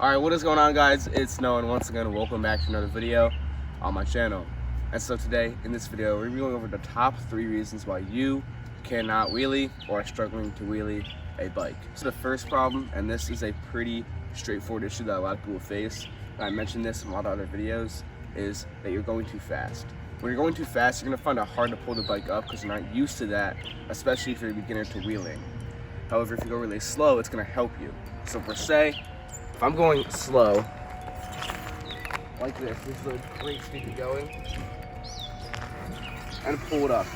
Alright, what is going on, guys? It's Noah, and once again, welcome back to another video on my channel. And so today, in this video, we're going over the top 3 reasons why you cannot wheelie or are struggling to wheelie a bike. So the first problem, and this is a pretty straightforward issue that a lot of people face, and I mentioned this in a lot of other videos, is that you're going too fast. When you're going too fast, you're going to find it hard to pull the bike up because you're not used to that, especially if you're a beginner to wheeling. However, if you go really slow, it's going to help you. So per se, if I'm going slow, like this is the great speed of going, and pull it up.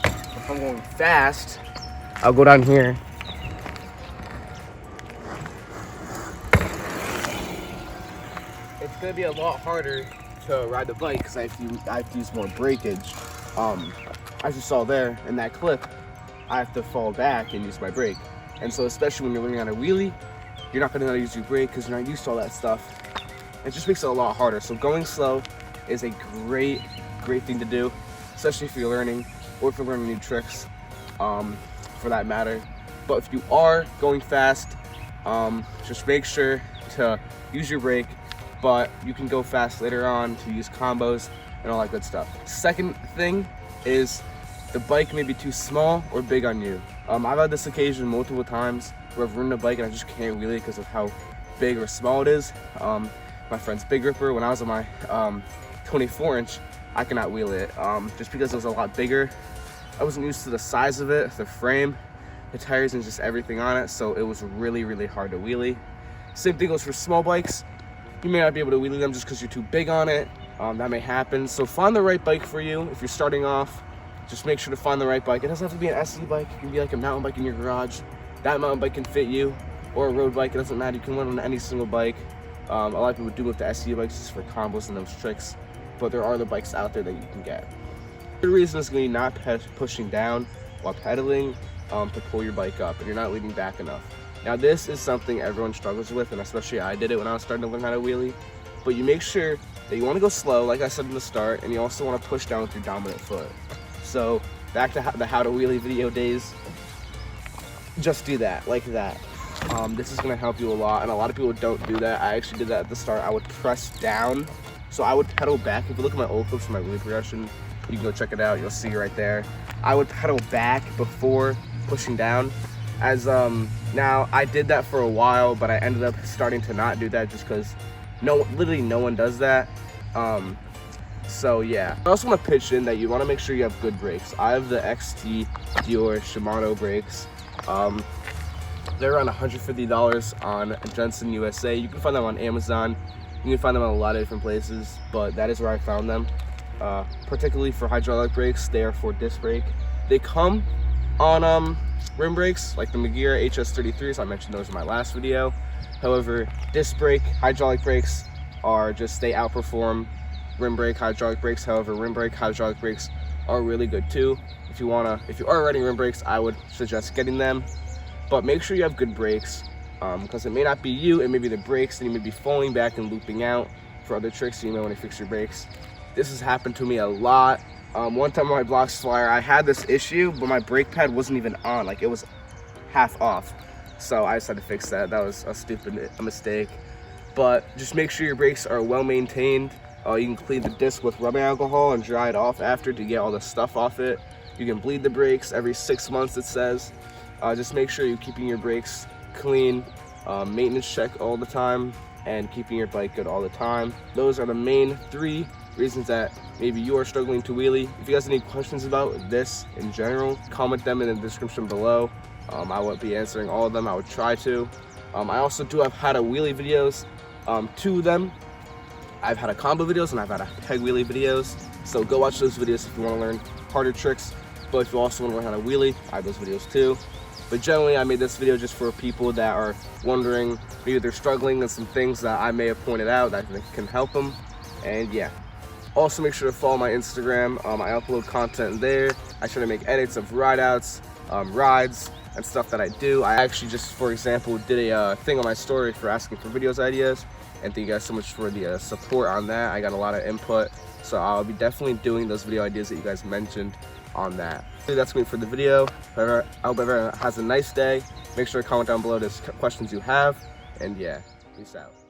If I'm going fast, I'll go down here. It's gonna be a lot harder to ride the bike because I have to use more breakage. As you saw there in that clip, I have to fall back and use my brake. And so especially when you're learning how to wheelie, you're not gonna know how to use your brake because you're not used to all that stuff. It just makes it a lot harder. So going slow is a great thing to do, especially if you're learning or if you're learning new tricks, for that matter. But if you are going fast, just make sure to use your brake, but you can go fast later on to use combos and all that good stuff. Second thing is the bike may be too small or big on you. I've had this occasion multiple times where I've ridden a bike and I just can't wheelie because of how big or small it is. My friend's Big Ripper, when I was on my 24-inch, I cannot wheel it just because it was a lot bigger. I wasn't used to the size of it, the frame, the tires, and just everything on it, so it was really hard to wheelie. Same thing goes for small bikes. You may not be able to wheelie them just because you're too big on it. That may happen. So find the right bike for you. If you're starting off, just make sure to find the right bike. It doesn't have to be an SE bike. It can be like a mountain bike in your garage. That mountain bike can fit you, or a road bike. It doesn't matter. You can run on any single bike. A lot of people do with the SE bikes just for combos and those tricks, but there are the bikes out there that you can get. The reason is going to be not pushing down while pedaling to pull your bike up, and you're not leaning back enough. Now this is something everyone struggles with, and especially I did it when I was starting to learn how to wheelie. But you make sure that you want to go slow, like I said in the start, and you also want to push down with your dominant foot. So back to the how to wheelie video days, just do that, like that. This is going to help you a lot, and a lot of people don't do that. I actually did that at the start. I would press down, so I would pedal back. If you look at my old clips from my wheelie progression, you can go check it out. You'll see right there. I would pedal back before pushing down. Now I did that for a while, but I ended up starting to not do that just because literally no one does that. So yeah. I also want to pitch in that you want to make sure you have good brakes. I have the XT Dior Shimano brakes. They're around $150 on Jensen USA. You can find them on Amazon. You can find them on a lot of different places, but that is where I found them. Particularly for hydraulic brakes, they are for disc brake. They come on rim brakes like the Magura HS33s. I mentioned those in my last video. However, disc brake, hydraulic brakes are just, they outperform rim brake, hydraulic brakes. However, rim brake, hydraulic brakes are really good too. If you are riding rim brakes, I would suggest getting them. But make sure you have good brakes, because it may not be you, it may be the brakes, and you may be falling back and looping out for other tricks, so you may want to fix your brakes. This has happened to me a lot. One time on my Blocks Flyer, I had this issue, but my brake pad wasn't even on, like it was half off. So I just had to fix that. That was a mistake. But just make sure your brakes are well maintained. You can clean the disc with rubbing alcohol and dry it off after to get all the stuff off it. You can bleed the brakes every 6 months, it says. Just make sure you're keeping your brakes clean, maintenance check all the time, and keeping your bike good all the time. Those are the main 3 reasons that maybe you are struggling to wheelie. If you guys have any questions about this in general, comment them in the description below. I won't be answering all of them. I would try to. I also do have how to wheelie videos, 2 of them. I've had a combo videos and I've had a peg wheelie videos. So go watch those videos if you want to learn harder tricks. But if you also want to learn how to wheelie, I have those videos too. But generally, I made this video just for people that are wondering, maybe they're struggling, and some things that I may have pointed out that can help them. And yeah. Also, make sure to follow my Instagram. I upload content there. I try to make edits of rideouts, rides, and stuff that I do. I actually just, for example, did a thing on my story for asking for videos ideas. And thank you guys so much for the support on that. I got a lot of input. So I'll be definitely doing those video ideas that you guys mentioned on that. That's me for the video. I hope everyone has a nice day. Make sure to comment down below the questions you have. And yeah, Peace out.